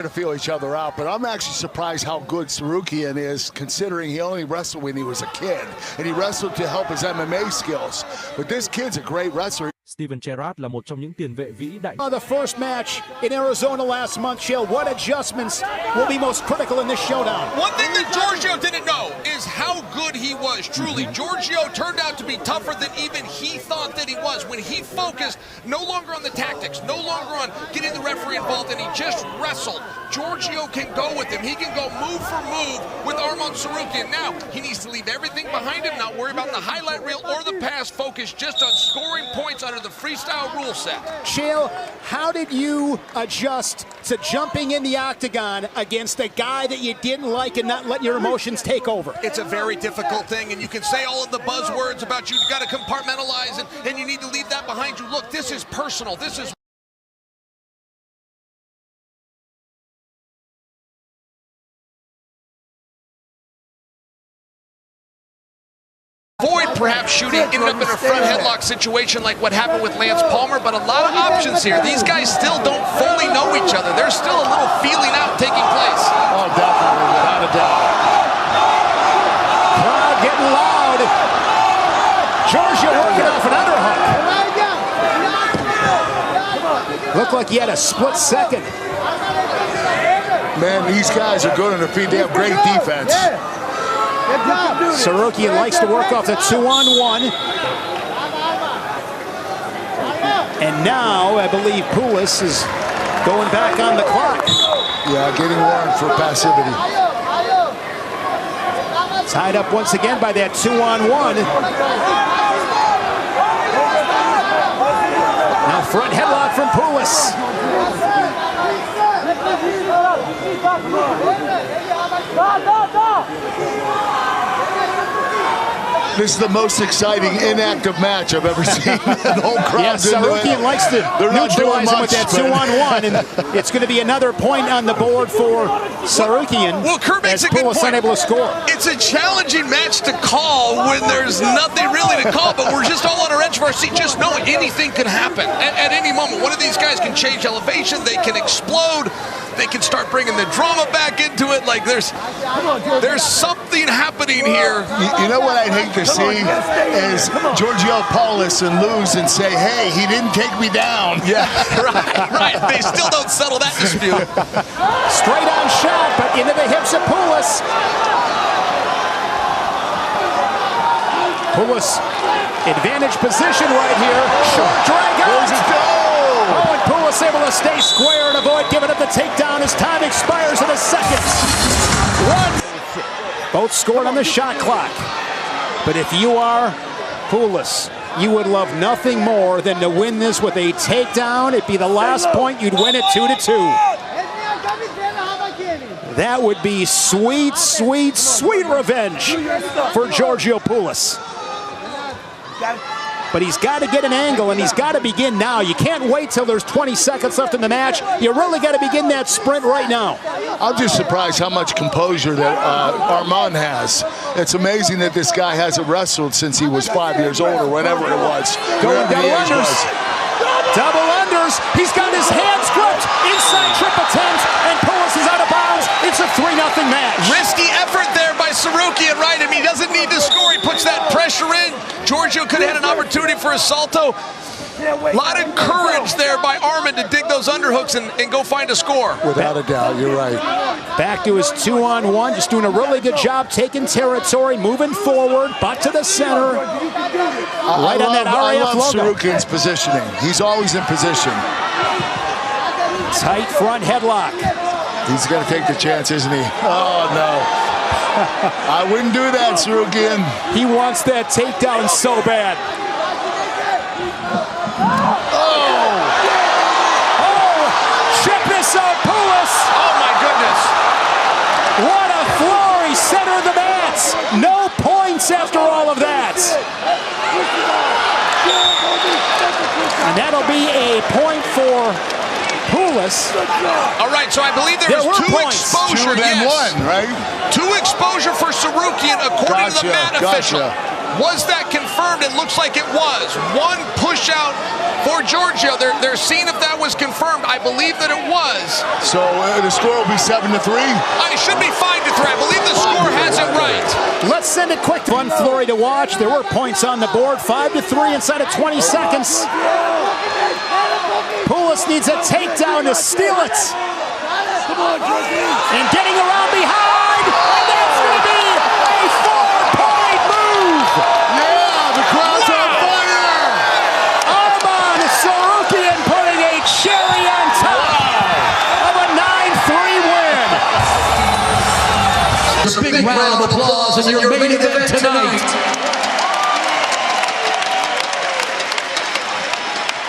to feel each other out, but I'm actually surprised how good tsarukyane is, considering he only wrestled when he was a kid, and he wrestled to help his MMA skills. But this kid's a great wrestler. Steven Gerrard là một trong những tiền vệ vĩ đại. The first match in Arizona last month, Chill. What adjustments will be most critical in this showdown? One thing that Giorgio didn't know is how good he was. Truly, Giorgio turned out to be tougher than even he thought that he was. When he focused no longer on the tactics, no longer on getting the referee involved, and he just wrestled. Giorgio can go with him. He can go move for move with tsarukyane. Now, he needs to leave everything behind him, not worry about the highlight reel or the pass, focus just on scoring points under the freestyle rule set. Chael, how did you adjust to jumping in the octagon against a guy that you didn't like and not letting your emotions take over? It's a very difficult thing, and you can say all of the buzzwords about you got to compartmentalize and you need to leave that behind you. Look, this is personal. This is avoid perhaps shooting, ended up in a front headlock situation like what happened with Lance Palmer, but a lot of options here. These guys still don't fully know each other. There's still a little feeling out taking place. Oh, definitely, without a doubt. Crowd getting loud. Giorgio working off an underhook. Looked like he had a split second. Man, these guys are good on their feet. They have great defense. Tsarukyane likes to work off the 2-on-1. And now, I believe Poullas is going back on the clock. Yeah, getting warned for passivity. Tied up once again by that 2-on-1. Now front headlock from Poullas. This is the most exciting inactive match I've ever seen. The whole crowd's into it. Tsarukyane likes to neutralize him with that 2-on-1, and it's going to be another point on the board for Tsarukyane. Well, Kerr makes a good point. Unable to score. It's a challenging match to call when there's nothing really to call, but we're just all on our edge of our seat, just knowing anything can happen at any moment. One of these guys can change elevation, they can explode, they can start bringing the drama back into it. Like there's something happening here. You know what I'd hate to see is Giorgio Poullas and lose and say, hey, he didn't take me down. Yeah, right. They still don't settle that dispute. Straight on shot, but into the hips of Poullas. Poullas, advantage position right here. Short drag out. Oh, and Poullas able to stay square and avoid giving up the takedown as time expires in a second. Both scored on the shot clock. But if you are Poullas, you would love nothing more than to win this with a takedown. It'd be the last point. You'd win it 2-2. That would be sweet, sweet, sweet revenge for Giorgio Poullas. But he's got to get an angle, and he's got to begin now. You can't wait till there's 20 seconds left in the match. You really got to begin that sprint right now. I'm just surprised how much composure that Armand has. It's amazing that this guy hasn't wrestled since he was 5 years old or whatever it was. Going double unders. Double unders. He's got his hands gripped. Inside trip attempt, and Poullas is out of bounds. It's a 3-0 match. Risky effort there by Tsarukyane, right? I mean, he doesn't need to score. He puts that pressure in. Giorgio could have had an opportunity for a salto. A lot of courage there by Armand to dig those underhooks and go find a score. Without a doubt, you're right. Back to his 2-on-1, just doing a really good job taking territory, moving forward, butt to the center. I love Tsarukyane's positioning. He's always in position. Tight front headlock. He's going to take the chance, isn't he? Oh, no. I wouldn't do that, Tsarukyane. He wants that takedown so bad. Check this out, Poullas. Oh, my goodness. What a floor. He center of the mats. No points after all of that. And that'll be a point for Poullas. All right, so I believe there was two exposure. Two and one, right? Two exposure for Tsarukyane according to the mat official. Was that confirmed? It looks like it was. One push out for Giorgio. They're seeing if that was confirmed. I believe that it was. So the score will be 7-3? It should be 5-3. I believe the score has it right. Let's send it quick. Fun flurry to watch. There were points on the board. 5-3 inside of 20 seconds. Poullas needs a takedown to steal it. And getting around behind. And that's going to be a 4-point move. Yeah, the crowd's on fire. Arman Tsarukyane putting a cherry on top of a 9-3 win. A big round of applause in your main event tonight.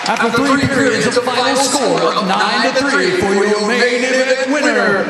After 3 periods, a final score of 9-3 for your main event winner.